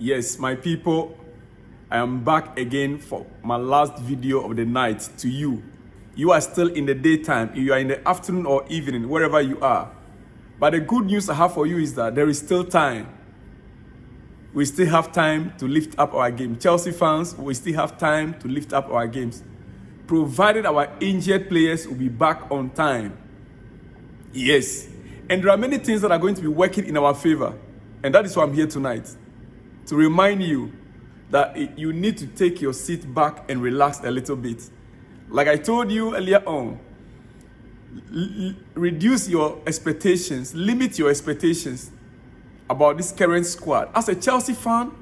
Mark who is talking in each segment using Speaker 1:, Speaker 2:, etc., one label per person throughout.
Speaker 1: Yes, my people, I am back again for my last video of the night to you. You are still in the daytime, you are in the afternoon or evening, wherever you are. But the good news I have for you is that there is still time. We still have time to lift up our game. Chelsea fans, we still have time to lift up our games, provided our injured players will be back on time. Yes, and there are many things that are going to be working in our favor, and that is why I'm here tonight, to remind you that you need to take your seat back and relax a little bit. Like I told you earlier on, reduce your expectations, limit your expectations about this current squad. As a Chelsea fan,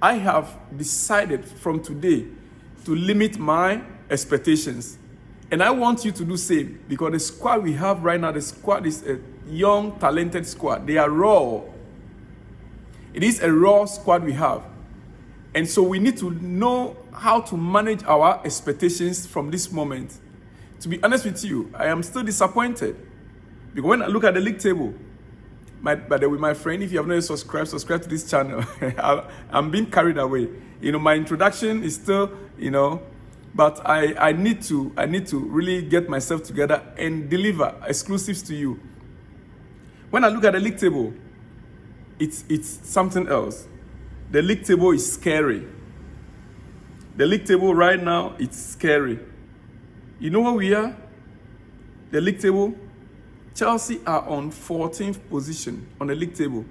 Speaker 1: I have decided from today to limit my expectations. And I want you to do the same, because the squad we have right now, the squad is a young, talented squad. They are raw. It is a raw squad we have. And so we need to know how to manage our expectations from this moment. To be honest with you, I am still disappointed. Because when I look at the league table, by the way, my friend, if you have not subscribed to this channel. I'm being carried away. My introduction is still, but I need to really get myself together and deliver exclusives to you. When I look at the league table, it's something else. The league table is scary. The league table right now, it's scary. You know where we are? The league table, Chelsea are on 14th position on the league table.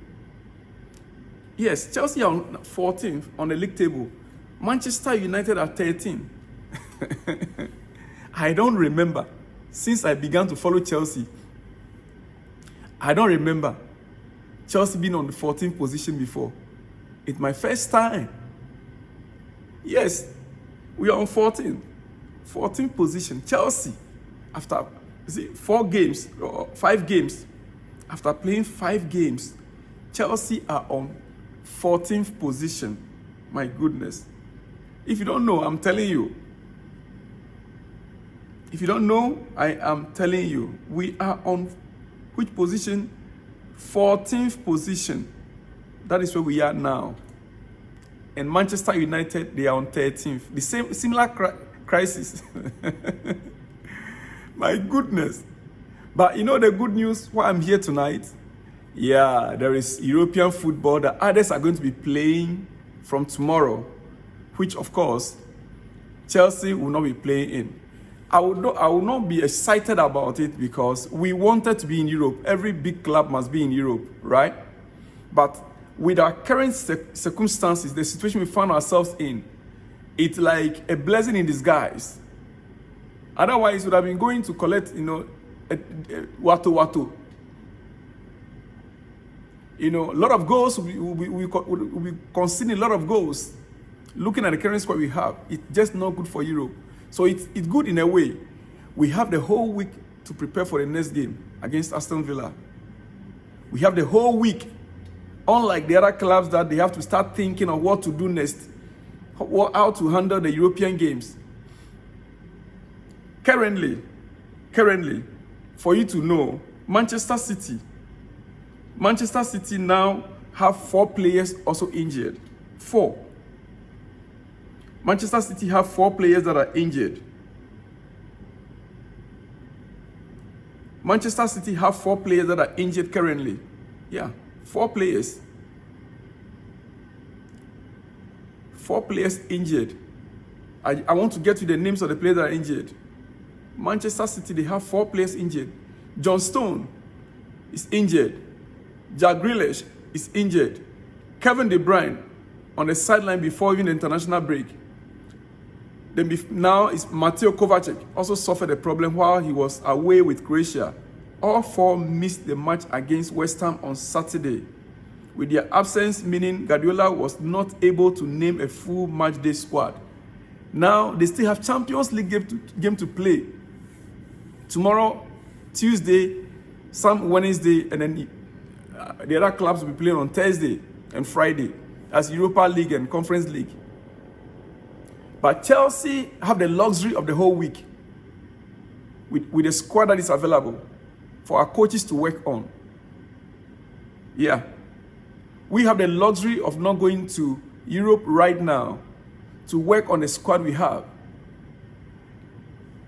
Speaker 1: Yes, Chelsea are on 14th on the league table. Manchester United are 13. I don't remember, since I began to follow Chelsea, I don't remember Chelsea being on the 14th position before. It's my first time. Yes, we are on 14th position. Chelsea, after 5 games, after playing 5 games, Chelsea are on 14th position. My goodness. If you don't know, I'm telling you. If you don't know, I am telling you. We are on which position? 14th position. That is where we are now. And Manchester United, they are on 13th. The similar crisis. My goodness. But the good news, why I'm here tonight? Yeah, there is European football that others are going to be playing from tomorrow, which of course, Chelsea will not be playing in. I will not be excited about it, because we wanted to be in Europe. Every big club must be in Europe, right? But with our current circumstances, the situation we find ourselves in, it's like a blessing in disguise. Otherwise, we would have been going to collect, Watu. A lot of goals, we conceding a lot of goals. Looking at the current squad we have, it's just not good for Europe. So it's good in a way. We have the whole week to prepare for the next game against Aston Villa. We have the whole week. Unlike the other clubs that they have to start thinking of what to do next, how to handle the European games. Currently, for you to know, Manchester City now have 4 players also injured. 4. Manchester City have 4 players that are injured. Manchester City have 4 players that are injured currently. Yeah, 4 players. 4 players injured. I want to get to the names of the players that are injured. Manchester City, they have 4 players injured. John Stone is injured. Jack Grealish is injured. Kevin De Bruyne on the sideline before even the international break. Then now is Mateo Kovacic, also suffered a problem while he was away with Croatia. All 4 missed the match against West Ham on Saturday, with their absence meaning Guardiola was not able to name a full match day squad. Now they still have Champions League game to play. Tomorrow, Tuesday, some Wednesday, and then the other clubs will be playing on Thursday and Friday as Europa League and Conference League. But Chelsea have the luxury of the whole week with the squad that is available for our coaches to work on. Yeah. We have the luxury of not going to Europe right now to work on the squad we have.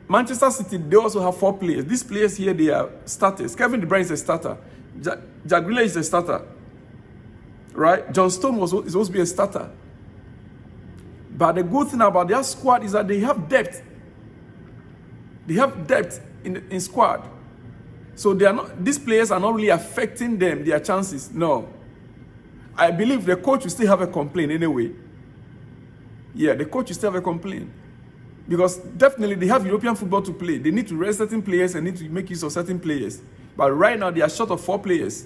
Speaker 1: Manchester City, they also have 4 players. These players here, they are starters. Kevin De Bruyne is a starter. Jack Grealish is a starter. Right? John Stone is supposed to be a starter. But the good thing about their squad is that they have depth. They have depth in squad. So these players are not really affecting their chances. No. I believe the coach will still have a complaint anyway. Yeah, the coach will still have a complaint. Because definitely they have European football to play. They need to rest certain players and need to make use of certain players. But right now they are short of 4 players.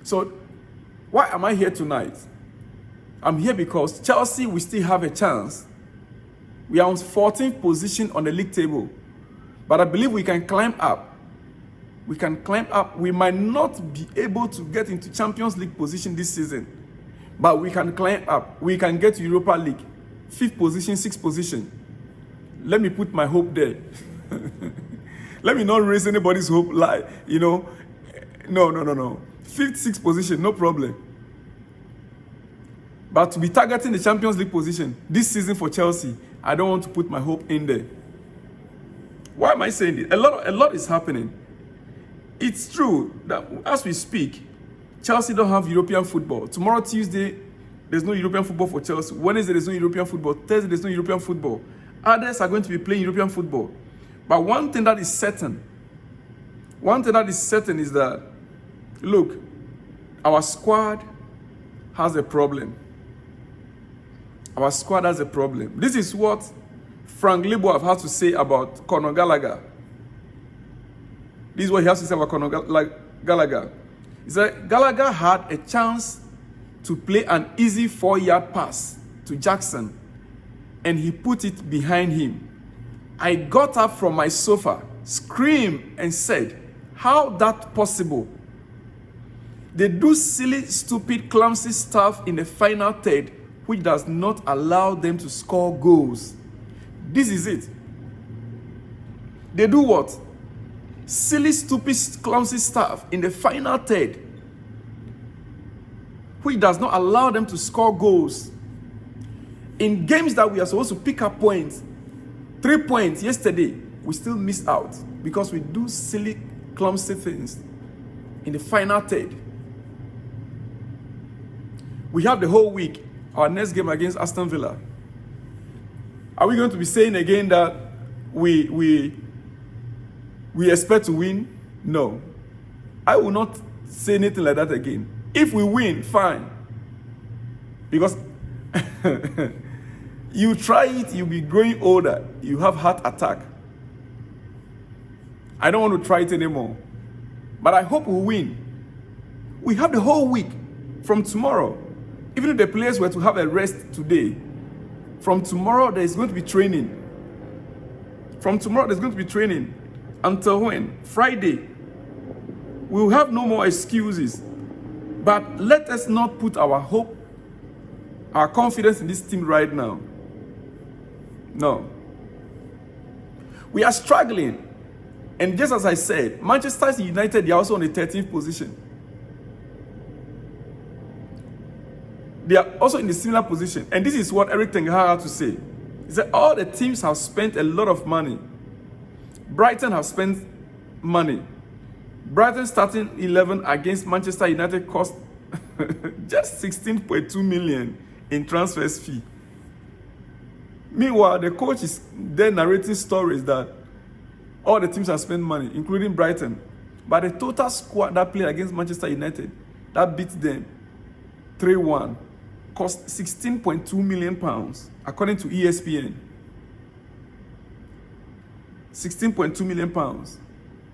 Speaker 1: So why am I here tonight? I'm here because Chelsea will still have a chance. We are on 14th position on the league table. But I believe we can climb up. We can climb up. We might not be able to get into Champions League position this season. But we can climb up. We can get to Europa League. 5th position, 6th position. Let me put my hope there. Let me not raise anybody's hope, No. 5th, 6th position, no problem. But to be targeting the Champions League position this season for Chelsea, I don't want to put my hope in there. Why am I saying this? A lot is happening. It's true that as we speak, Chelsea don't have European football. Tomorrow, Tuesday, there's no European football for Chelsea. Wednesday, there's no European football. Thursday, there's no European football. Others are going to be playing European football. But one thing that is certain is that, look, our squad has a problem. Our squad has a problem. This is what Frank Leboeuf has to say about Conor Gallagher. This is what he has to say about Conor Gallagher. He said Gallagher had a chance to play an easy 4-yard pass to Jackson, and he put it behind him. I got up from my sofa, screamed, and said, "How that possible?" They do silly, stupid, clumsy stuff in the final third, which does not allow them to score goals. This is it. They do what? Silly, stupid, clumsy stuff in the final third, which does not allow them to score goals. In games that we are supposed to pick up points, 3 points yesterday, we still miss out because we do silly, clumsy things in the final third. We have the whole week, our next game against Aston Villa. Are we going to be saying again that we expect to win? No. I will not say anything like that again. If we win, fine. Because you try it, you'll be growing older. You have heart attack. I don't want to try it anymore. But I hope we'll win. We have the whole week from tomorrow. Even if the players were to have a rest today, from tomorrow there is going to be training. From tomorrow there's going to be training. Until when? Friday. We will have no more excuses. But let us not put our hope, our confidence in this team right now. No. We are struggling. And just as I said, Manchester United, they are also on the 13th position. They are also in a similar position. And this is what Eric Ten Hag had to say. He said all the teams have spent a lot of money. Brighton have spent money. Brighton starting 11 against Manchester United cost just 16.2 million in transfers fee. Meanwhile, the coach is there narrating stories that all the teams have spent money, including Brighton. But the total squad that played against Manchester United, that beat them 3-1, cost 16.2 million pounds, according to ESPN. 16.2 million pounds.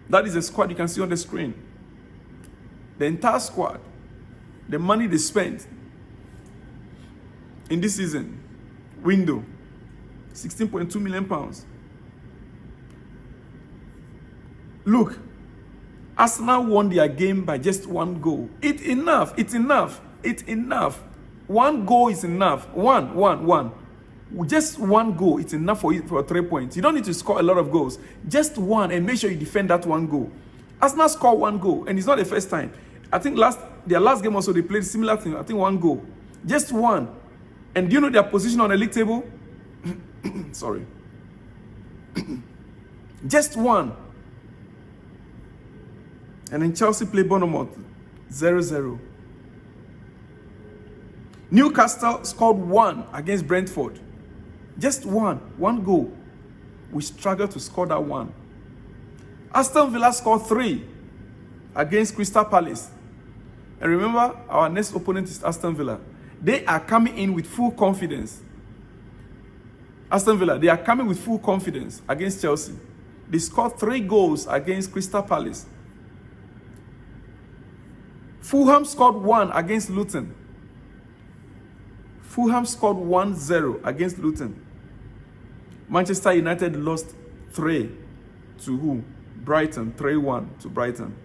Speaker 1: That is the squad you can see on the screen. The entire squad, the money they spent in this season window, 16.2 million pounds. Look, Arsenal won their game by just 1 goal. It's enough. One goal is enough. One. Just 1 goal, it's enough for 3 points. You don't need to score a lot of goals. Just 1, and make sure you defend that 1 goal. Arsenal scored 1 goal, and it's not the first time. I think their last game also, they played similar thing. I think 1 goal. Just one. And do you know their position on the league table? Sorry. Just one. And then Chelsea play Bournemouth 0-0. Newcastle scored 1 against Brentford. Just one goal. We struggled to score that one. Aston Villa scored 3 against Crystal Palace. And remember, our next opponent is Aston Villa. They are coming in with full confidence. Aston Villa, they are coming with full confidence against Chelsea. They scored 3 goals against Crystal Palace. Fulham scored 1 against Luton. Fulham scored 1-0 against Luton. Manchester United lost 3 to who? Brighton, 3-1 to Brighton.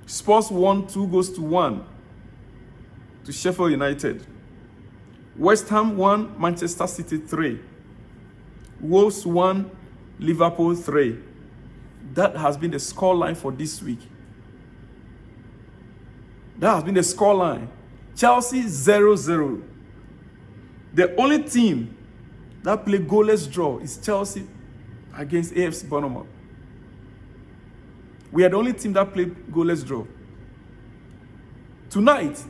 Speaker 1: Spurs won 2-1 to Sheffield United. West Ham won Manchester City 3. Wolves won Liverpool 3. That has been the scoreline for this week. That has been the scoreline. Chelsea 0-0. The only team that played goalless draw is Chelsea against AFC Bournemouth. We are the only team that played goalless draw. Tonight,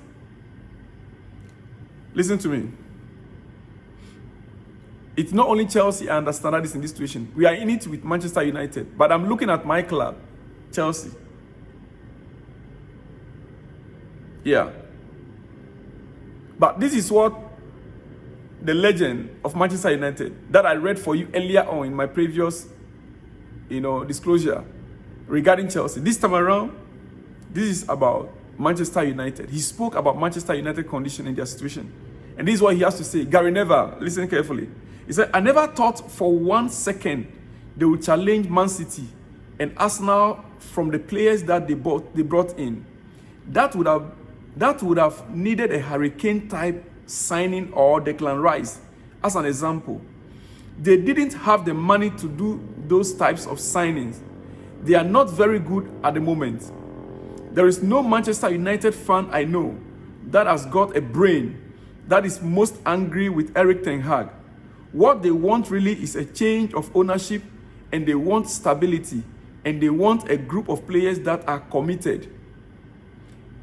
Speaker 1: listen to me. It's not only Chelsea, I understand that is in this situation. We are in it with Manchester United. But I'm looking at my club, Chelsea. Yeah. But this is what the legend of Manchester United that I read for you earlier on in my previous, disclosure regarding Chelsea. This time around, this is about Manchester United. He spoke about Manchester United condition in their situation. And this is what he has to say. Gary Neville, listen carefully. He said, I never thought for 1 second they would challenge Man City and Arsenal from the players that they brought in. That would have needed a hurricane type signing or Declan Rice as an example. They didn't have the money to do those types of signings. They are not very good at the moment. There is no Manchester United fan I know that has got a brain that is most angry with Erik ten Hag. What they want really is a change of ownership, and they want stability, and they want a group of players that are committed.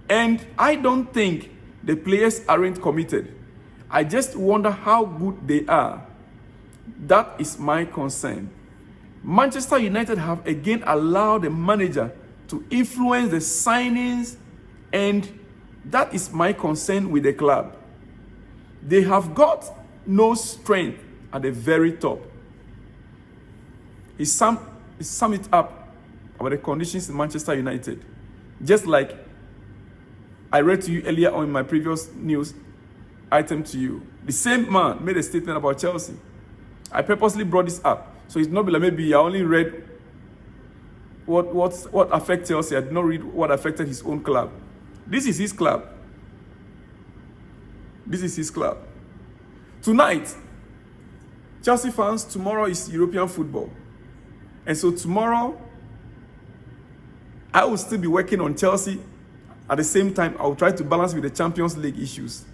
Speaker 1: And I don't think the players aren't committed. I just wonder how good they are. That is my concern. Manchester United have again allowed the manager to influence the signings, and that is my concern with the club. They have got no strength at the very top. He summed it up about the conditions in Manchester United. Just like I read to you earlier on in my previous news item to you. The same man made a statement about Chelsea. I purposely brought this up. So it's not like maybe I only read what affected Chelsea. I did not read what affected his own club. This is his club. This is his club. Tonight, Chelsea fans, tomorrow is European football. And so tomorrow, I will still be working on Chelsea. At the same time, I will try to balance with the Champions League issues.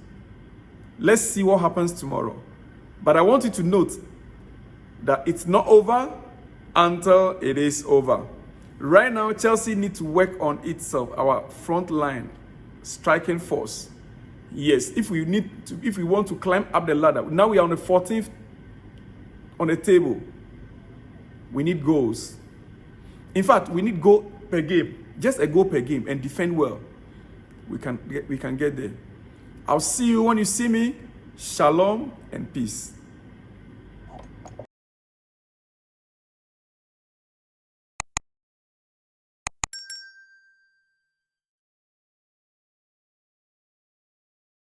Speaker 1: Let's see what happens tomorrow. But I want you to note that it's not over until it is over. Right now, Chelsea needs to work on itself, our front line, striking force. Yes, if we want to climb up the ladder, now we are on the 14th on the table. We need goals. In fact, we need goal per game, just a goal per game, and defend well. We can get there. I'll see you when you see me. Shalom and peace.